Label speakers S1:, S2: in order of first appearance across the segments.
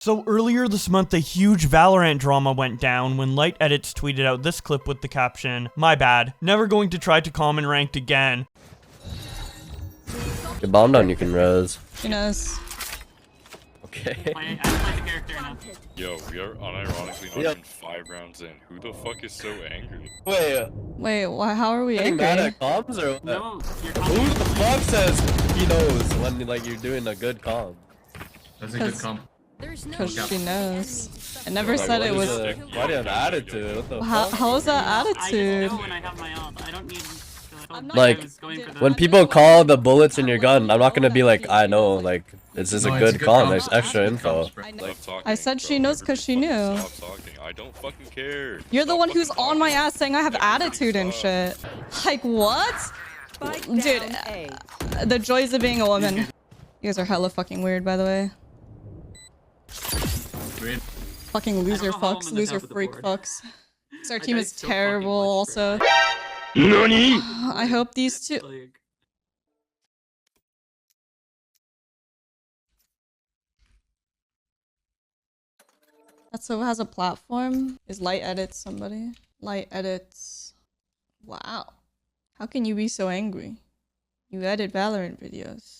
S1: So earlier this month, a huge Valorant drama went down when LightEdits tweeted out this clip with the caption, "My bad, never going to try to common ranked again."
S2: Your bomb down, you can res.
S3: She knows.
S2: Okay.
S4: I play the character now.
S5: Yo, we are unironically not even 5 rounds in. Who the fuck is so angry?
S3: Wait, how are we
S2: Getting mad
S3: angry?
S2: at comms or what?
S4: No, you're
S2: Who the fuck says he knows when like you're doing a good comm?
S6: That's a good comp.
S3: Because she knows. I never
S2: Like,
S3: said it
S2: what
S3: was.
S2: is why do you have attitude? What the fuck?
S3: How is that
S4: I
S3: attitude?
S4: just know when I have my ult. I don't need.
S2: Like, when people call the bullets in your gun, I'm not gonna be like, I know, like, this is a good comm, there's extra info.
S3: I said she knows because she knew.
S5: Stop talking. I don't fucking care.
S3: You're the
S5: Stop
S3: one who's
S5: fucking
S3: on my
S5: talking.
S3: ass saying I have attitude and shit. Like, what? Dude, the joys of being a woman. You guys are hella fucking weird, by the way.
S6: Weird.
S3: Fucking loser fucks, loser freak fucks. So our team is terrible also.
S1: NANI?!
S3: I hope these two... That's so has a platform? Is LightEdits somebody? LightEdits. Wow. How can you be so angry? You edit Valorant videos.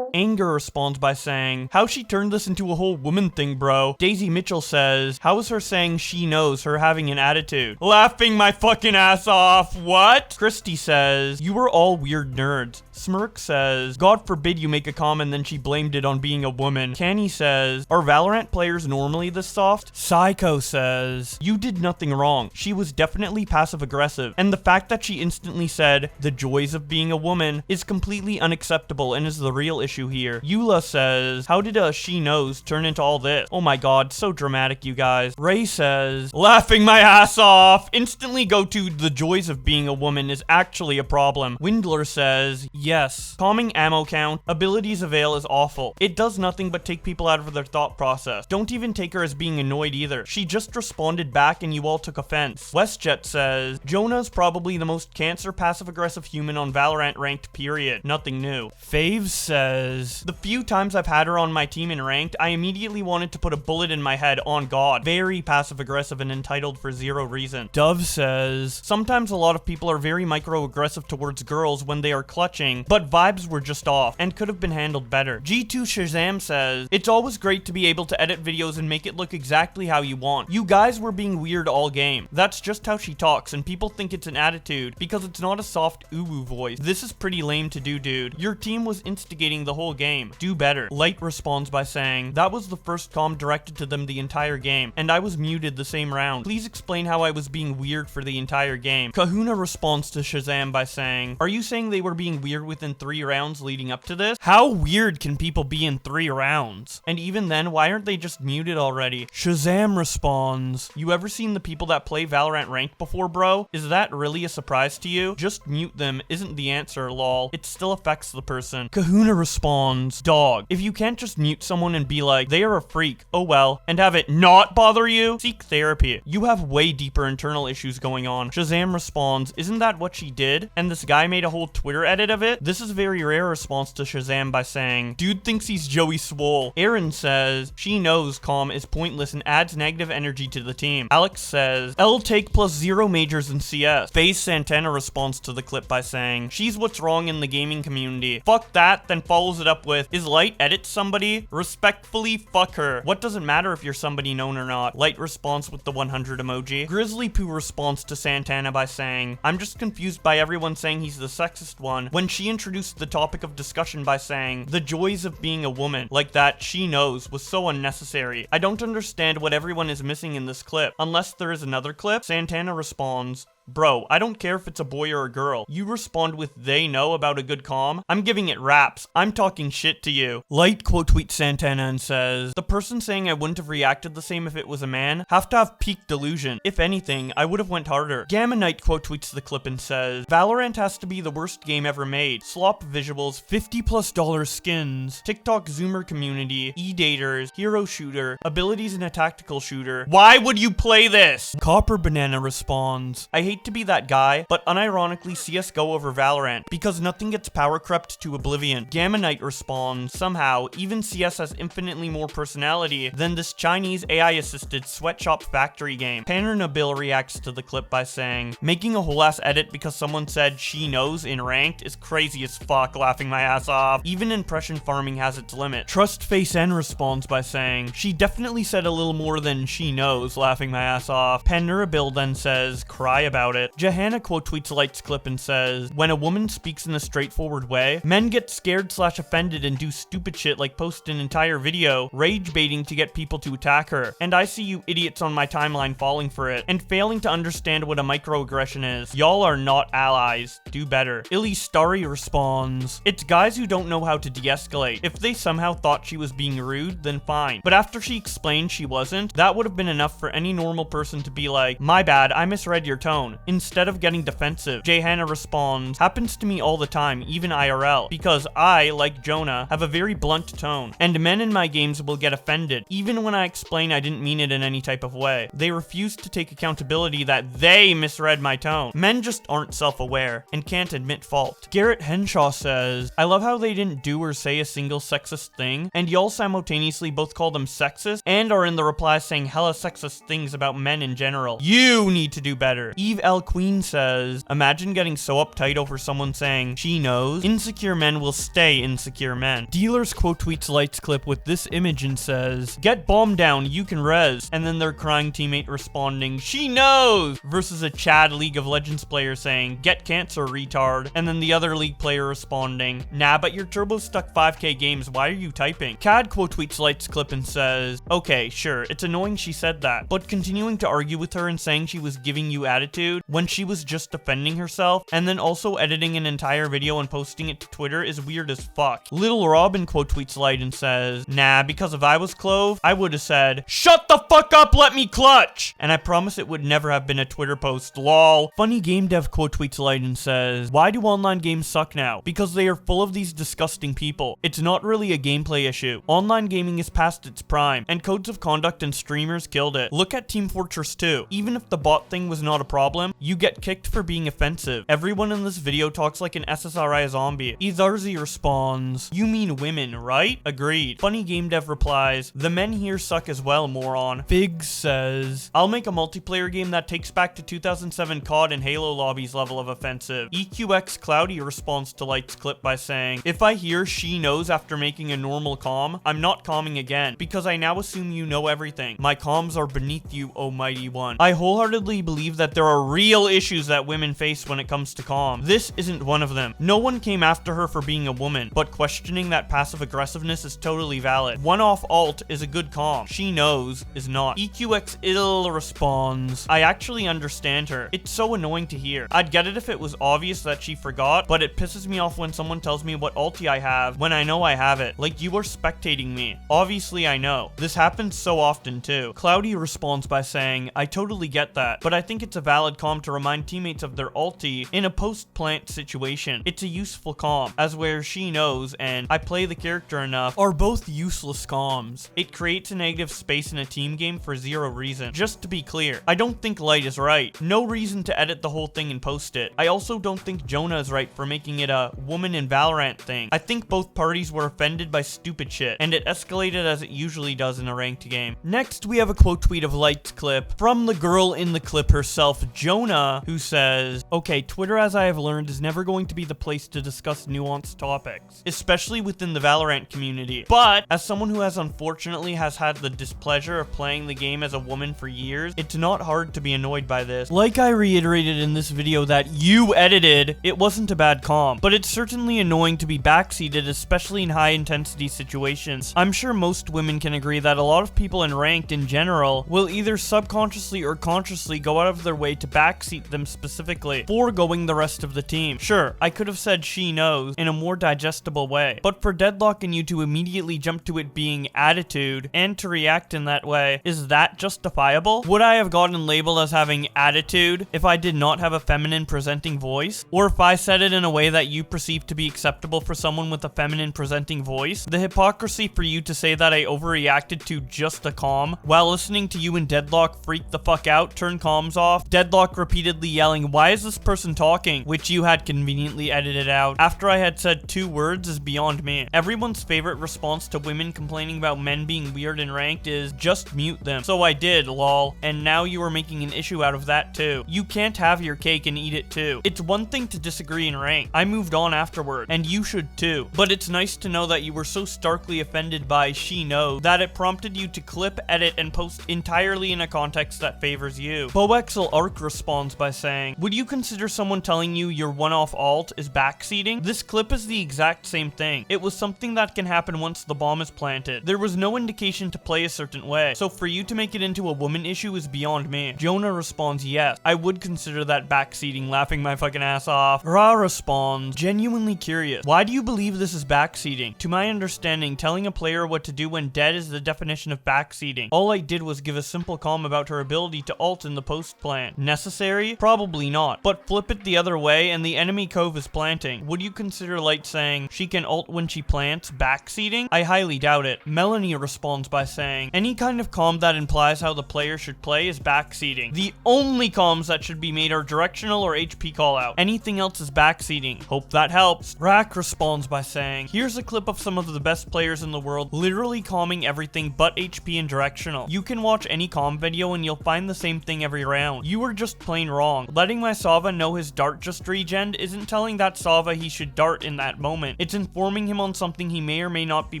S1: Anger responds by saying, "How she turned this into a whole woman thing, bro." Daisy Mitchell says, "How is her saying she knows her having an attitude?" Laughing my fucking ass off. What? Christy says, "You were all weird nerds." Smirk says, "God forbid you make a comment," then she blamed it on being a woman. Canny says, "Are Valorant players normally this soft?" Psycho says, "You did nothing wrong. She was definitely passive aggressive. And the fact that she instantly said, 'the joys of being a woman,' is completely unacceptable and is the real issue here." Eula says, "How did a she knows turn into all this?" Oh my god, so dramatic, you guys. Ray says, "Laughing my ass off. Instantly go to 'the joys of being a woman' is actually a problem." Windler says, "Yes. Calming ammo count, abilities avail is awful. It does nothing but take people out of their thought process. Don't even take her as being annoyed either. She just responded back and you all took offense." WestJet says, "Jona's probably the most cancer passive-aggressive human on Valorant ranked, period. Nothing new." Faves says, "The few times I've had her on my team in ranked, I immediately wanted to put a bullet in my head, on God. Very passive-aggressive and entitled for zero reason." Dove says, "Sometimes a lot of people are very micro-aggressive towards girls when they are clutching, but vibes were just off and could have been handled better." G2 Shazam says, "It's always great to be able to edit videos and make it look exactly how you want. You guys were being weird all game. That's just how she talks and people think it's an attitude because it's not a soft uwu voice. This is pretty lame to do, dude. Your team was instigating the whole game. Do better." Light responds by saying, "That was the first comm directed to them the entire game, and I was muted the same round. Please explain how I was being weird for the entire game." Kahuna responds to Shazam by saying, "Are you saying they were being weird within 3 rounds leading up to this? How weird can people be in 3 rounds? And even then, why aren't they just muted already?" Shazam responds, "You ever seen the people that play Valorant ranked before, bro? Is that really a surprise to you? Just mute them isn't the answer, lol. It still affects the person." Kahuna responds, "Dog, if you can't just mute someone and be like, they are a freak, oh well, and have it not bother you, seek therapy. You have way deeper internal issues going on." Shazam responds, "Isn't that what she did? And this guy made a whole Twitter edit of it?" This is a very rare response to Shazam by saying, "Dude thinks he's Joey Swole." Aaron says, "She knows calm is pointless and adds negative energy to the team." Alex says, "L take plus 0 majors in CS." FaZe Santana responds to the clip by saying, "She's what's wrong in the gaming community." Fuck that, then follows it up with, "Is LightEdits somebody? Respectfully, fuck her. What does it matter if you're somebody known or not?" Light responds with the 100 emoji. Grizzly Poo responds to Santana by saying, "I'm just confused by everyone saying he's the sexist one when she introduced the topic of discussion by saying, 'the joys of being a woman,' like that she knows was so unnecessary. I don't understand what everyone is missing in this clip. Unless there is another clip." Santana responds, "Bro, I don't care if it's a boy or a girl. You respond with 'they know' about a good comm. I'm giving it raps. I'm talking shit to you." Light quote tweets Santana and says, "The person saying I wouldn't have reacted the same if it was a man have to have peak delusion. If anything, I would have went harder." Gamma Knight quote tweets the clip and says, "Valorant has to be the worst game ever made. Slop visuals, $50+ skins, TikTok Zoomer community, e-daters, hero shooter, abilities in a tactical shooter. Why would you play this?" Copper Banana responds, "I hate hate to be that guy, but unironically CSGO over Valorant, because nothing gets power crept to oblivion. Gamma Knight responds, somehow, even CS has infinitely more personality than this Chinese AI-assisted sweatshop factory game. Tanner Nabil reacts to the clip by saying, making a whole ass edit because someone said she knows in ranked is crazy as fuck, laughing my ass off. Even impression farming has its limit. Trust Face N responds by saying, she definitely said a little more than she knows, laughing my ass off. Panurabil then says, cry about it. Johanna quote tweets Light's clip and says, when a woman speaks in a straightforward way, men get scared/offended and do stupid shit like post an entire video rage baiting to get people to attack her. And I see you idiots on my timeline falling for it and failing to understand what a microaggression is. Y'all are not allies. Do better. Illy Starry responds, it's guys who don't know how to de-escalate. If they somehow thought she was being rude, then fine. But after she explained she wasn't, that would have been enough for any normal person to be like, my bad, I misread your tone, instead of getting defensive. Jay Hannah responds, happens to me all the time, even IRL, because I, like Joona, have a very blunt tone, and men in my games will get offended, even when I explain I didn't mean it in any type of way. They refuse to take accountability that they misread my tone. Men just aren't self-aware, and can't admit fault. Garrett Henshaw says, I love how they didn't do or say a single sexist thing, and y'all simultaneously both call them sexist, and are in the replies saying hella sexist things about men in general. You need to do better. Eve L. Queen says, imagine getting so uptight over someone saying, she knows. Insecure men will stay insecure men. Dealers quote tweets Light's clip with this image and says, get bomb down, you can res. And then their crying teammate responding, she knows! Versus a Chad League of Legends player saying, get cancer, retard. And then the other League player responding, nah, but your turbo stuck 5k games, why are you typing? Cad quote tweets Light's clip and says, okay, sure, it's annoying she said that, but continuing to argue with her and saying she was giving you attitude when she was just defending herself, and then also editing an entire video and posting it to Twitter is weird as fuck. Little Robin quote tweets Light and says, nah, because if I was Clove, I would have said, shut the fuck up, let me clutch! And I promise it would never have been a Twitter post, lol. Funny Game Dev quote tweets Light and says, why do online games suck now? Because they are full of these disgusting people. It's not really a gameplay issue. Online gaming is past its prime, and codes of conduct and streamers killed it. Look at Team Fortress 2. Even if the bot thing was not a problem, you get kicked for being offensive. Everyone in this video talks like an SSRI zombie. Izarzi responds, you mean women, right? Agreed. Funny Game Dev replies, the men here suck as well, moron. Figs says, I'll make a multiplayer game that takes back to 2007 COD and Halo lobbies level of offensive. EQX Cloudy responds to Light's clip by saying, if I hear she knows after making a normal comm, I'm not calming again, because I now assume you know everything. My comms are beneath you, oh mighty one. I wholeheartedly believe that there are real issues that women face when it comes to comm. This isn't one of them. No one came after her for being a woman, but questioning that passive aggressiveness is totally valid. One-off alt is a good comm. She knows is not. EQX ill responds, I actually understand her. It's so annoying to hear. I'd get it if it was obvious that she forgot, but it pisses me off when someone tells me what ulti I have when I know I have it. Like, you are spectating me. Obviously I know. This happens so often too. Cloudy responds by saying, I totally get that, but I think it's a valid comm to remind teammates of their ulti in a post-plant situation. It's a useful comm, as where she knows and I play the character enough are both useless comms. It creates a negative space in a team game for zero reason. Just to be clear, I don't think Light is right. No reason to edit the whole thing and post it. I also don't think Joona is right for making it a woman in Valorant thing. I think both parties were offended by stupid shit, and it escalated as it usually does in a ranked game. Next, we have a quote tweet of Light's clip from the girl in the clip herself, Joona, who says, okay, Twitter, as I have learned, is never going to be the place to discuss nuanced topics, especially within the Valorant community. But as someone who unfortunately has had the displeasure of playing the game as a woman for years, it's not hard to be annoyed by this. Like I reiterated in this video that you edited, it wasn't a bad comm, but it's certainly annoying to be backseated, especially in high intensity situations. I'm sure most women can agree that a lot of people in ranked in general will either subconsciously or consciously go out of their way to backseat them specifically, foregoing the rest of the team. Sure, I could have said she knows in a more digestible way, but for deadlocking you to immediately jump to it being attitude and to react in that way, is that justifiable? Would I have gotten labeled as having attitude if I did not have a feminine presenting voice? Or if I said it in a way that you perceive to be acceptable for someone with a feminine presenting voice? The hypocrisy for you to say that I overreacted to just a comm while listening to you in deadlock freak the fuck out, turn comms off, deadlock block repeatedly yelling, "Why is this person talking?" which you had conveniently edited out after I had said 2 words is beyond me. Everyone's favorite response to women complaining about men being weird in ranked is just mute them. So I did, lol, and now you are making an issue out of that too. You can't have your cake and eat it too. It's one thing to disagree in rank. I moved on afterward, and you should too. But it's nice to know that you were so starkly offended by "she knows" that it prompted you to clip, edit, and post entirely in a context that favors you. Boexel Arc responds by saying, "Would you consider someone telling you your one-off alt is backseating? This clip is the exact same thing. It was something that can happen once the bomb is planted. There was no indication to play a certain way, so for you to make it into a woman issue is beyond me." Joona responds, "Yes, I would consider that backseating," laughing my fucking ass off. Ra responds, "Genuinely curious. Why do you believe this is backseating? To my understanding, telling a player what to do when dead is the definition of backseating. All I did was give a simple comm about her ability to ult in the post plant. Necessary? Probably not. But flip it the other way and the enemy cove is planting. Would you consider Light saying she can ult when she plants backseating? I highly doubt it." Melanie responds by saying, "Any kind of comm that implies how the player should play is backseating. The only comms that should be made are directional or HP callout. Anything else is backseating. Hope that helps." Rack responds by saying, "Here's a clip of some of the best players in the world literally calming everything but HP and directional. You can watch any comm video and you'll find the same thing every round. You were just plain wrong. Letting my Sava know his dart just regened isn't telling that Sava he should dart in that moment. It's informing him on something he may or may not be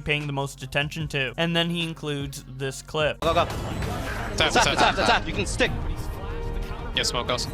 S1: paying the most attention to." And then he includes this clip.
S7: Go, go. Tap. You can stick.
S5: Yeah, smoke us.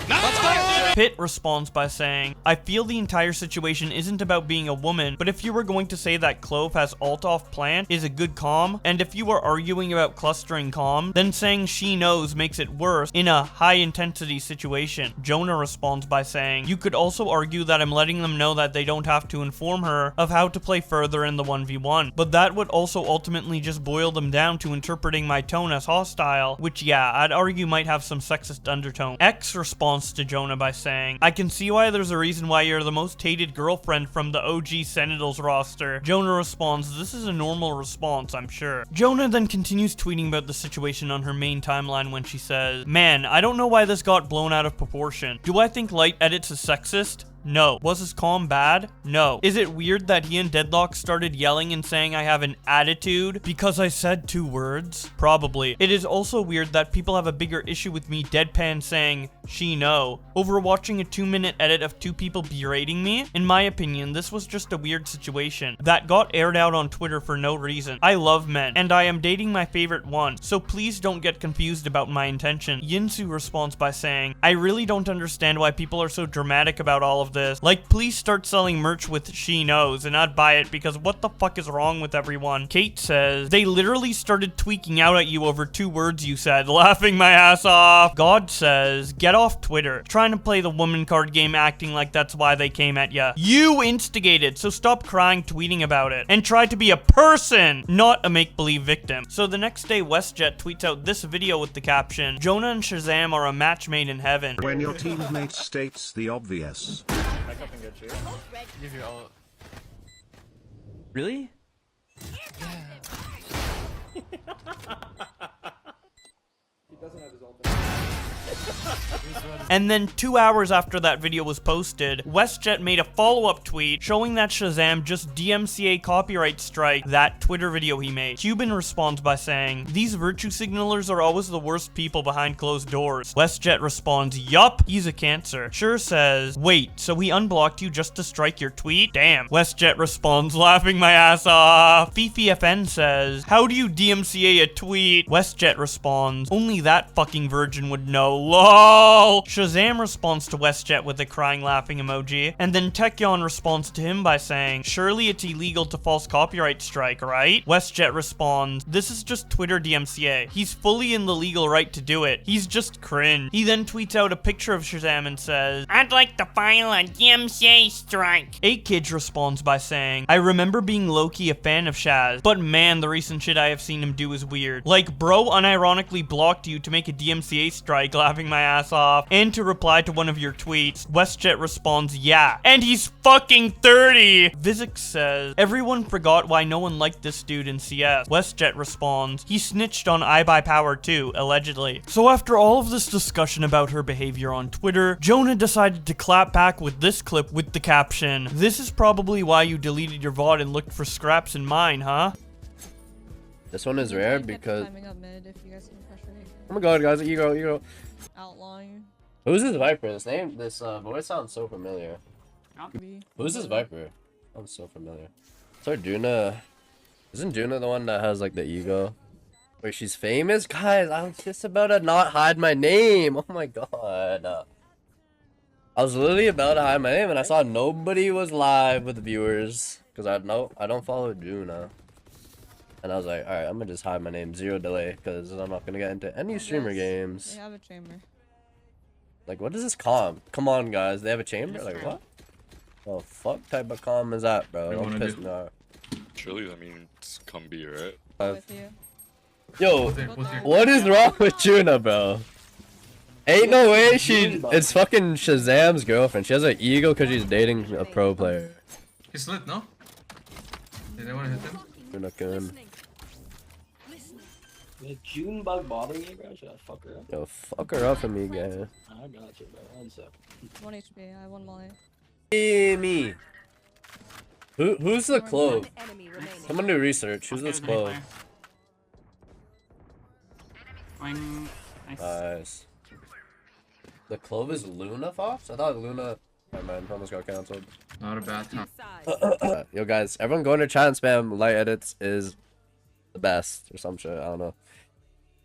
S7: Let's go!
S1: Pit responds by saying, "I feel the entire situation isn't about being a woman, but if you were going to say that Clove has ult off plant is a good comm, and if you were arguing about clustering comm, then saying she knows makes it worse in a high intensity situation." Joona responds by saying, "You could also argue that I'm letting them know that they don't have to inform her of how to play further in the 1v1, but that would also ultimately just boil them down to interpreting my tone as hostile, which yeah, I'd argue might have some sexist undertone." X responds to Joona by saying, "I can see why there's a reason why you're the most hated girlfriend from the OG Sentinels roster." Joona responds, "This is a normal response, I'm sure." Joona then continues tweeting about the situation on her main timeline when she says, "Man, I don't know why this got blown out of proportion. Do I think LightEdits is sexist? No. Was his comm bad? No. Is it weird that he and Deadlock started yelling and saying I have an attitude because I said 2 words? Probably. It is also weird that people have a bigger issue with me deadpan saying, 'she know,' over watching a 2-minute edit of 2 people berating me. In my opinion, this was just a weird situation that got aired out on Twitter for no reason. I love men, and I am dating my favorite one, so please don't get confused about my intention." Yinsu responds by saying, "I really don't understand why people are so dramatic about all of this. Like, please start selling merch with 'she knows' and I'd buy it because what the fuck is wrong with everyone?" Kate says, "They literally started tweaking out at you over 2 words you said, laughing my ass off." God says, "Get off Twitter. Trying to play the woman card game acting like that's why they came at ya. You instigated, so stop crying tweeting about it. And try to be a person, not a make-believe victim." So the next day, WestJet tweets out this video with the caption, "Joona and Shazam are a match made in heaven."
S8: When your teammate states the obvious.
S7: Give your ult. Really?
S1: And then 2 hours after that video was posted, WestJet made a follow-up tweet showing that Shazam just DMCA copyright strike that Twitter video he made. Cuban responds by saying, "These virtue signalers are always the worst people behind closed doors." WestJet responds, "Yup, he's a cancer." Sure says, "Wait, so he unblocked you just to strike your tweet? Damn." WestJet responds, laughing my ass off. FifiFN says, "How do you DMCA a tweet?" WestJet responds, "Only that fucking virgin would know. LOL." Shazam responds to WestJet with a crying laughing emoji, and then Tekyon responds to him by saying, "Surely it's illegal to false copyright strike, right?" WestJet responds, "This is just Twitter DMCA. He's fully in the legal right to do it. He's just cringe." He then tweets out a picture of Shazam and says, "I'd like to file a DMCA strike." 8Kids responds by saying, "I remember being low-key a fan of Shaz, but man, the recent shit I have seen him do is weird. Like, bro unironically blocked you to make a DMCA strike," laughing my ass off. And to reply to one of your tweets, WestJet responds, yeah. And he's fucking 30. Vizix says, everyone forgot why no one liked this dude in CS. WestJet responds, he snitched on iBuyPower too, allegedly. So after all of this discussion about her behavior on Twitter, Joona decided to clap back with this clip with the caption, this is probably why you deleted your VOD and looked for scraps in mine, huh?
S2: This one is rare because...
S3: Up mid if you guys can pressure me.
S2: Oh my god, guys, ego.
S3: Outlawing.
S2: Who's this Viper? This voice sounds so familiar.
S3: Me.
S2: Who's this Viper? Sounds so familiar. So Joona... Isn't Joona the one that has like the ego? Wait, she's famous? Guys, I was just about to not hide my name. Oh my god. I was literally about to hide my name and I saw nobody was live with viewers. Because I don't follow Joona. And I was like, alright, I'm gonna just hide my name, 0 delay, because I'm not gonna get into any streamer games.
S3: They have a chamber.
S2: Like, what is this comm? Come on, guys, they have a chamber? Like, what? Oh, fuck type of comm is that, bro? Don't piss me off.
S5: Surely that means come be, right?
S3: With you.
S2: Yo, what is wrong with Joona, bro? Ain't no way it's fucking Shazam's girlfriend. She has an ego because she's dating a pro player.
S6: He's lit, no? Did anyone hit him?
S2: You're not good.
S9: Is June bug bothering you, bro? Should I fuck her up?
S2: Yo, fuck her up for me, guy.
S9: I got you, bro. 1 sec.
S3: 1 HP, I have 1 molly.
S2: Me. Who's the clove? Someone do research. Who's this clove? Nice. The clove is Luna Fox? I thought Luna... Never mind, almost got cancelled.
S6: Not a bad time.
S2: Yo guys, everyone go into chat and spam LightEdits is the best or some shit, I don't know.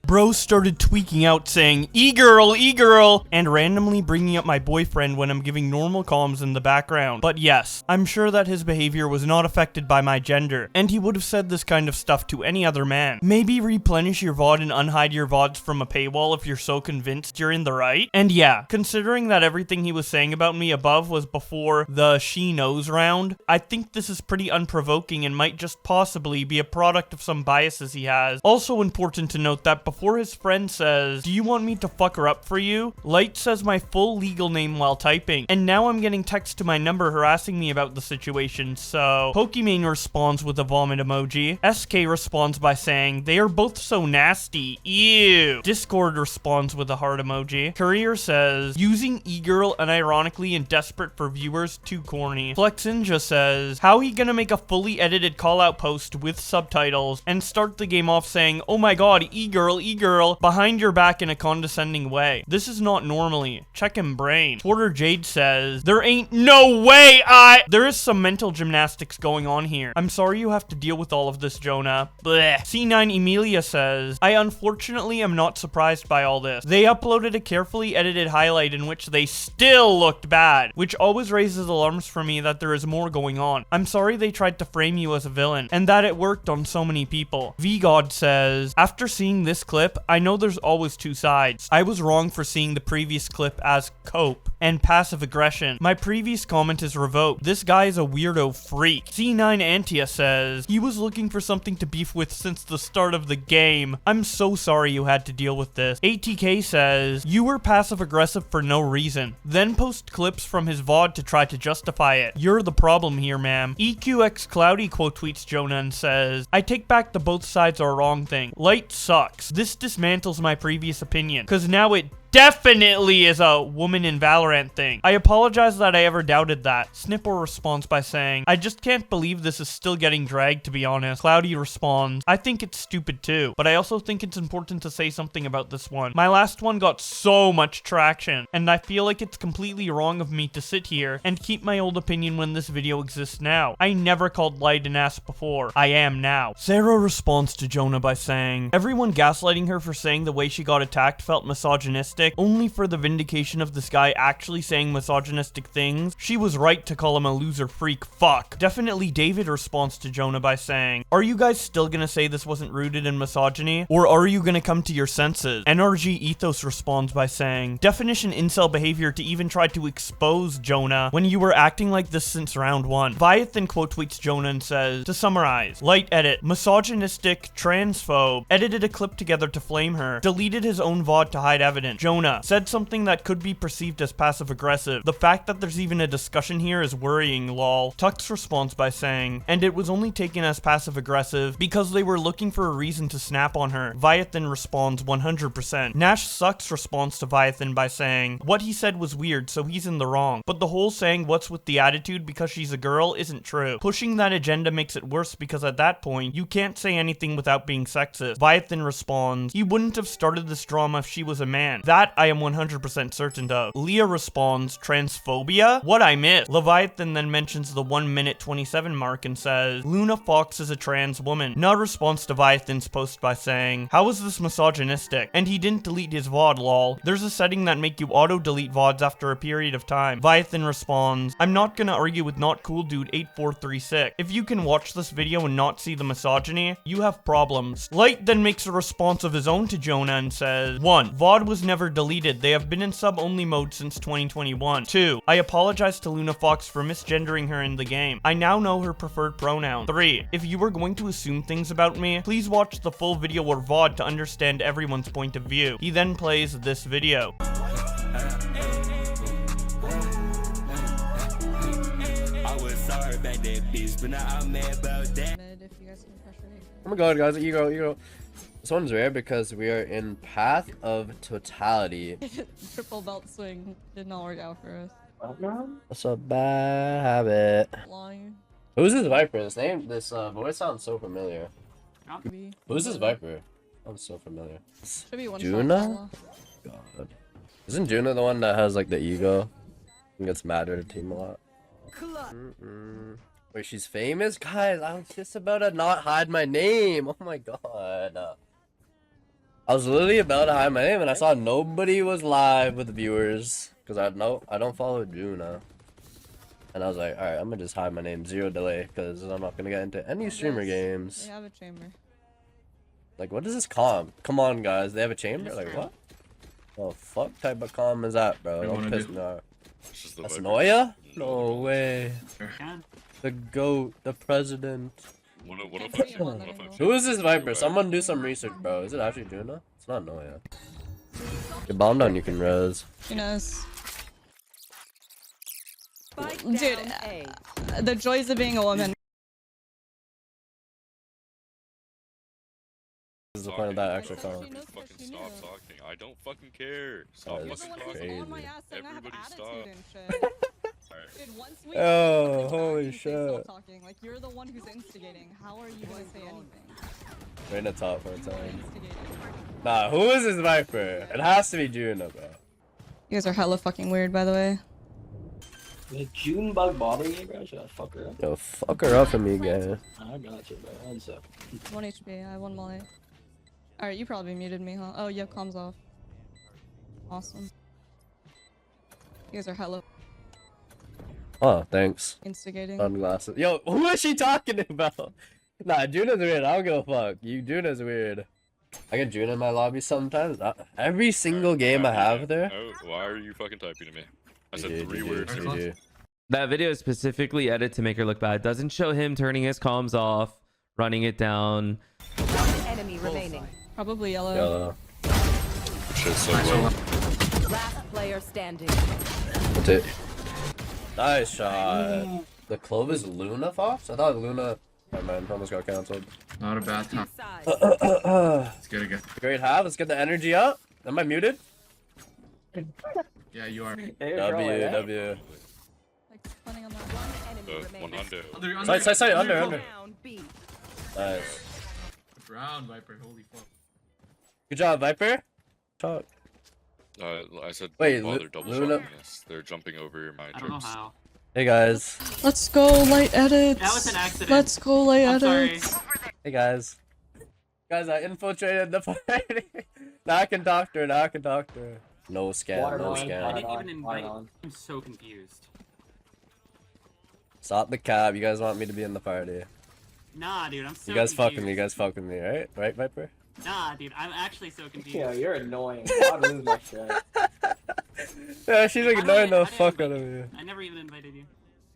S1: Bro started tweaking out saying, e-girl, e-girl, and randomly bringing up my boyfriend when I'm giving normal comms in the background. But yes, I'm sure that his behavior was not affected by my gender, and he would have said this kind of stuff to any other man. Maybe replenish your VOD and unhide your VODs from a paywall if you're so convinced you're in the right. And yeah, considering that everything he was saying about me above was before the she knows round, I think this is pretty unprovoking and might just possibly be a product of some biases he has. Also important to note that before his friend says, do you want me to fuck her up for you? Light says my full legal name while typing, and now I'm getting text to my number harassing me about the situation, so... Pokimane responds with a vomit emoji. SK responds by saying, they are both so nasty, ew. Discord responds with a heart emoji. Courier says, using e-girl unironically and desperate for viewers, too corny. Flexinja says, how he gonna make a fully edited call-out post with subtitles and start the game off saying, oh my god, e-girl, e-girl, behind your back in a condescending way. This is not normally. Check him brain. Porter Jade says, there ain't no way there is some mental gymnastics going on here. I'm sorry you have to deal with all of this, Joona. Blech. C9 Emilia says, I unfortunately am not surprised by all this. They uploaded a carefully edited highlight in which they still looked bad, which always raises alarms for me that there is more going on. I'm sorry they tried to frame you as a villain, and that it worked on so many people. VGod says, after seeing this clip, I know there's always two sides. I was wrong for seeing the previous clip as cope and passive aggression. My previous comment is revoked. This guy is a weirdo freak. C9 Antia says, he was looking for something to beef with since the start of the game. I'm so sorry you had to deal with this. ATK says, you were passive aggressive for no reason. Then post clips from his VOD to try to justify it. You're the problem here, ma'am. EQX Cloudy quote tweets Joona and says, I take back the both sides are wrong thing. Light sucks. This dismantles my previous opinion, because now it definitely is a woman in Valorant thing. I apologize that I ever doubted that. Snipper responds by saying, I just can't believe this is still getting dragged, to be honest. Cloudy responds, I think it's stupid too, but I also think it's important to say something about this one. My last one got so much traction, and I feel like it's completely wrong of me to sit here and keep my old opinion when this video exists now. I never called Light an ass before. I am now. Sarah responds to Joona by saying, everyone gaslighting her for saying the way she got attacked felt misogynistic, only for the vindication of this guy actually saying misogynistic things. She was right to call him a loser freak fuck. Definitely David responds to Joona by saying, are you guys still gonna say this wasn't rooted in misogyny? Or are you gonna come to your senses? NRG Ethos responds by saying, definition incel behavior to even try to expose Joona when you were acting like this since round 1. Vieth then quote tweets Joona and says, to summarize, Light edit, misogynistic, transphobe, edited a clip together to flame her, deleted his own VOD to hide evidence. Joona said something that could be perceived as passive-aggressive. The fact that there's even a discussion here is worrying, lol. Tux responds by saying, and it was only taken as passive-aggressive because they were looking for a reason to snap on her. Viathan responds 100%. Nash Sucks responds to Viathan by saying, what he said was weird, so he's in the wrong. But the whole saying what's with the attitude because she's a girl isn't true. Pushing that agenda makes it worse because at that point, you can't say anything without being sexist. Viathan responds, he wouldn't have started this drama if she was a man. That I am 100% certain of. Leah responds, transphobia? What I missed. Leviathan then mentions the 1 minute 27 mark and says, Luna Fox is a trans woman. Nud responds to Viathan's post by saying, how is this misogynistic? And he didn't delete his VOD, lol. There's a setting that make you auto-delete VODs after a period of time. Viathan responds, I'm not gonna argue with not cool dude 8436. If you can watch this video and not see the misogyny, you have problems. Light then makes a response of his own to Joona and says, 1. VOD was never deleted. They have been in sub-only mode since 2021. 2. I apologize to Luna Fox for misgendering her in the game. I now know her preferred pronoun. 3. If you were going to assume things about me, please watch the full video or VOD to understand everyone's point of view. He then plays this video.
S2: Oh my god, guys, ego. This one's rare because we are in Path of Totality.
S3: Triple belt swing did not work out for us.
S2: That's a bad habit.
S3: Lying.
S2: Who's this Viper? This voice sounds so familiar. Who's this Viper? Sounds so familiar.
S3: Should be one
S2: Joona? God. Isn't Joona the one that has like the ego and gets mad at her team a lot? Wait, she's famous? Guys, I was just about to not hide my name. Oh my god. I was literally about to hide my name and I saw nobody was live with the viewers. Because I don't follow Joona. And I was like, alright, I'm gonna just hide my name. 0 delay. Because I'm not gonna get into any streamer games.
S3: They have a chamber.
S2: Like, what is this comm? Come on, guys. They have a chamber? Like, what? Oh, fuck type of comm is that, bro? Don't piss me off. That's Noya? No way. The GOAT, the president. Who is this Viper? Someone do some research, bro. Is it actually Joona? It's not Noya. Get bomb down, you can res.
S3: She knows. Dude, the joys of being a woman.
S2: This is the point of that extra comm.
S5: Fucking stop talking. I don't fucking care. Stop fucking talking. Everybody stop.
S3: Dude, once we
S2: Oh, holy shit.
S3: talking. Like, you're the one who's instigating. How are you gonna say anything?
S2: We're in the top for a time. Nah, who is this Viper? It has to be Joona, bro.
S3: You guys are hella fucking weird, by the way.
S9: The June bug bothering you, bro? Should I fuck her up?
S2: Yo, fuck her up for me, guy.
S9: I got you, bro. 1 sec.
S3: 1 HP, I have 1 molly. Alright, you probably muted me, huh? Oh, yeah, comms off. Awesome. You guys are hella
S2: Oh, thanks.
S3: instigating.
S2: Sunglasses. Yo, who is she talking about? Nah, Joona's weird. I don't give a fuck. Joona's weird. I get Joona in my lobby sometimes. Every single game I have there.
S5: Oh, why are you fucking typing to me? I said 3 words.
S10: That video is specifically edited to make her look bad. It doesn't show him turning his comms off, running it down.
S11: Enemy remaining.
S3: Probably yellow.
S2: Yellow.
S5: Shit's so low.
S11: Last player standing.
S2: That's it. Nice shot. The clove is Luna Fox? I thought Luna. Never mind, almost got cancelled.
S6: Not a bad time. Let's get it again.
S2: Great half. Let's get the energy up. Am I muted?
S6: Yeah, you are.
S2: W.
S3: Like, planning on that.
S5: 100.
S2: Side, under. Nice.
S6: Round Viper, holy fuck.
S2: Good job, Viper. Talk.
S5: I said,
S2: wait,
S5: oh, they're double
S2: Luna.
S5: shotting us. They're jumping over my
S4: I don't know
S5: trips.
S4: how.
S2: Hey guys.
S3: Let's go, light edits.
S4: That was an accident.
S3: Let's go, light
S4: I'm sorry.
S3: edits.
S2: Hey guys. Guys, I infiltrated the party. Now I can talk to her. No scam, no
S4: I
S2: scam.
S4: didn't even invite. I'm so confused.
S2: Stop the cab. You guys want me to be in the party.
S4: Nah, dude, I'm so
S2: You guys
S4: confused.
S2: fuck with me, right? Right, Viper?
S4: Nah, dude, I'm actually so confused.
S9: Yeah, you're annoying. God, lose my shit.
S2: Yeah, she's like annoying the fuck out of you.
S4: I never even invited you.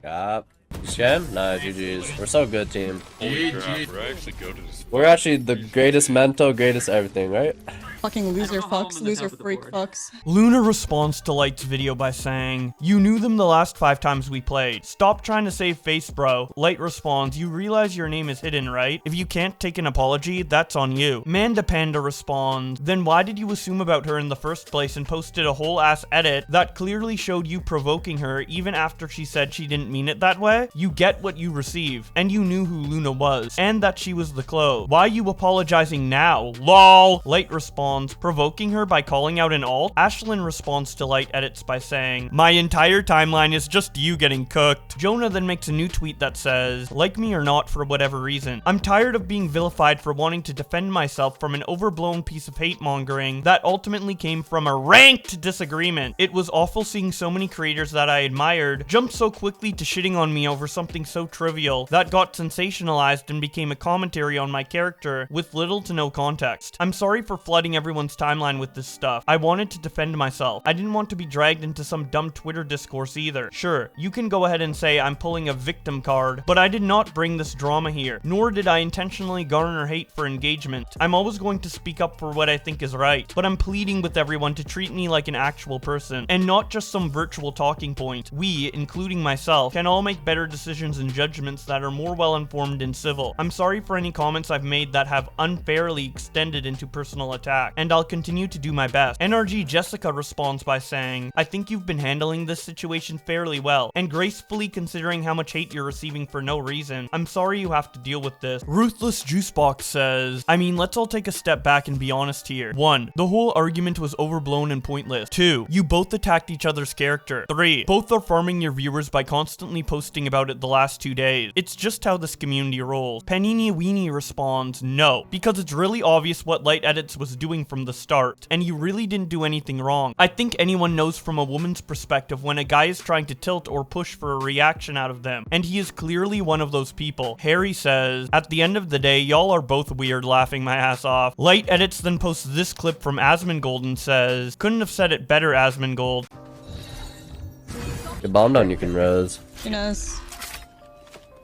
S2: Cap. Scam? Nah, GG's. We're so good, team.
S5: Holy crap, we're actually go to this.
S2: We're actually the greatest mental, greatest everything, right?
S3: Fucking loser fucks, loser freak fucks.
S1: Luna responds to Light's video by saying, "You knew them the last 5 times we played. Stop trying to save face, bro." Light responds, "You realize your name is hidden, right? If you can't take an apology, that's on you." Manda Panda responds, "Then why did you assume about her in the first place and posted a whole ass edit that clearly showed you provoking her even after she said she didn't mean it that way? You get what you receive, and you knew who Luna was, and that she was the clone. Why you apologizing now? LOL." Light responds, provoking her by calling out an alt. Ashlyn responds to Light Edits by saying, "My entire timeline is just you getting cooked." Joona then makes a new tweet that says, "Like me or not, for whatever reason, I'm tired of being vilified for wanting to defend myself from an overblown piece of hate mongering that ultimately came from a ranked disagreement. It was awful seeing so many creators that I admired jump so quickly to shitting on me over something so trivial that got sensationalized and became a commentary on my character with little to no context. I'm sorry for flooding everyone's timeline with this stuff. I wanted to defend myself. I didn't want to be dragged into some dumb Twitter discourse either. Sure, you can go ahead and say I'm pulling a victim card, but I did not bring this drama here, nor did I intentionally garner hate for engagement. I'm always going to speak up for what I think is right, but I'm pleading with everyone to treat me like an actual person, and not just some virtual talking point. We, including myself, can all make better decisions and judgments that are more well-informed and civil. I'm sorry for any comments I've made that have unfairly extended into personal attack, and I'll continue to do my best." NRG Jessica responds by saying, "I think you've been handling this situation fairly well, and gracefully considering how much hate you're receiving for no reason. I'm sorry you have to deal with this." Ruthless Juicebox says, "I mean, let's all take a step back and be honest here. 1. The whole argument was overblown and pointless. 2. You both attacked each other's character. 3. Both are farming your viewers by constantly posting about it the last 2 days. It's just how this community rolls." Panini Weenie responds, "No, because it's really obvious what Light Edits was doing from the start, and you really didn't do anything wrong. I think anyone knows from a woman's perspective when a guy is trying to tilt or push for a reaction out of them, and he is clearly one of those people." Harry says, "At the end of the day, y'all are both weird, laughing my ass off." Light Edits then posts this clip from Asmongold and says, "Couldn't have said it better, Asmongold."
S2: Get bombed on, you can rose.
S3: She knows.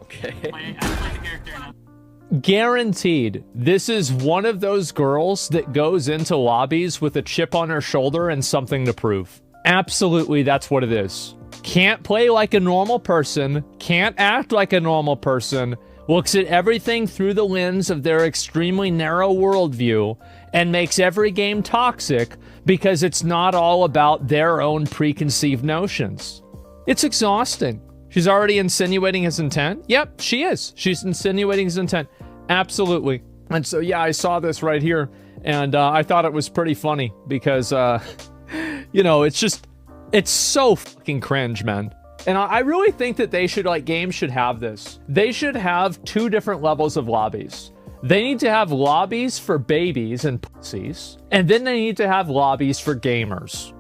S2: Okay.
S12: Guaranteed, this is one of those girls that goes into lobbies with a chip on her shoulder and something to prove. Absolutely, that's what it is. Can't play like a normal person, can't act like a normal person, looks at everything through the lens of their extremely narrow worldview, and makes every game toxic because it's not all about their own preconceived notions. It's exhausting. She's already insinuating his intent? Yep, she is. She's insinuating his intent. Absolutely. And so, yeah, I saw this right here, and I thought it was pretty funny because, you know, it's so fucking cringe, man. And I really think that they should, like, games should have this. They should have 2 different levels of lobbies. They need to have lobbies for babies and pussies, and then they need to have lobbies for gamers.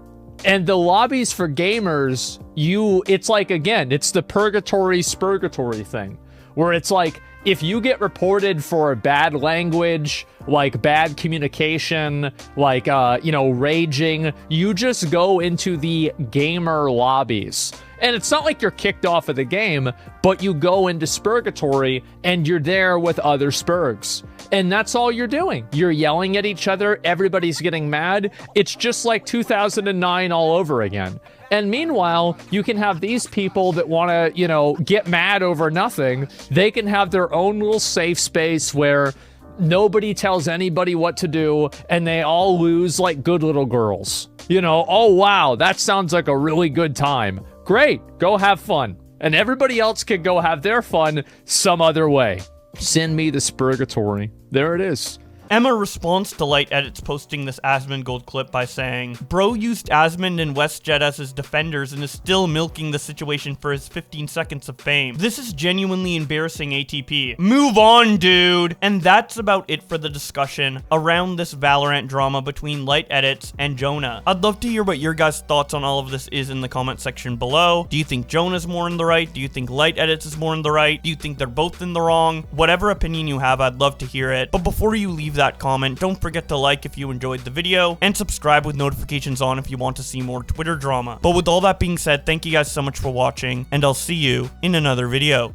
S12: And the lobbies for gamers, it's like, again, it's the purgatory-spurgatory thing, where it's like, if you get reported for bad language, like bad communication, like, you know, raging, you just go into the gamer lobbies. And it's not like you're kicked off of the game, but you go into Spurgatory and you're there with other Spurgs. And that's all you're doing. You're yelling at each other. Everybody's getting mad. It's just like 2009 all over again. And meanwhile, you can have these people that want to, you know, get mad over nothing. They can have their own little safe space where nobody tells anybody what to do and they all lose like good little girls. You know, oh wow, that sounds like a really good time. Great, go have fun. And everybody else can go have their fun some other way. Send me the Spurgatory. There it is.
S1: Emma responds to Light Edits posting this Asmongold clip by saying, "Bro used Asmond and WestJet as his defenders and is still milking the situation for his 15 seconds of fame. This is genuinely embarrassing, ATP. Move on, dude!" And that's about it for the discussion around this Valorant drama between Light Edits and Joona. I'd love to hear what your guys' thoughts on all of this is in the comment section below. Do you think Jona's more in the right? Do you think Light Edits is more in the right? Do you think they're both in the wrong? Whatever opinion you have, I'd love to hear it. But before you leave that comment, don't forget to like if you enjoyed the video, and subscribe with notifications on if you want to see more Twitter drama. But with all that being said, thank you guys so much for watching, and I'll see you in another video.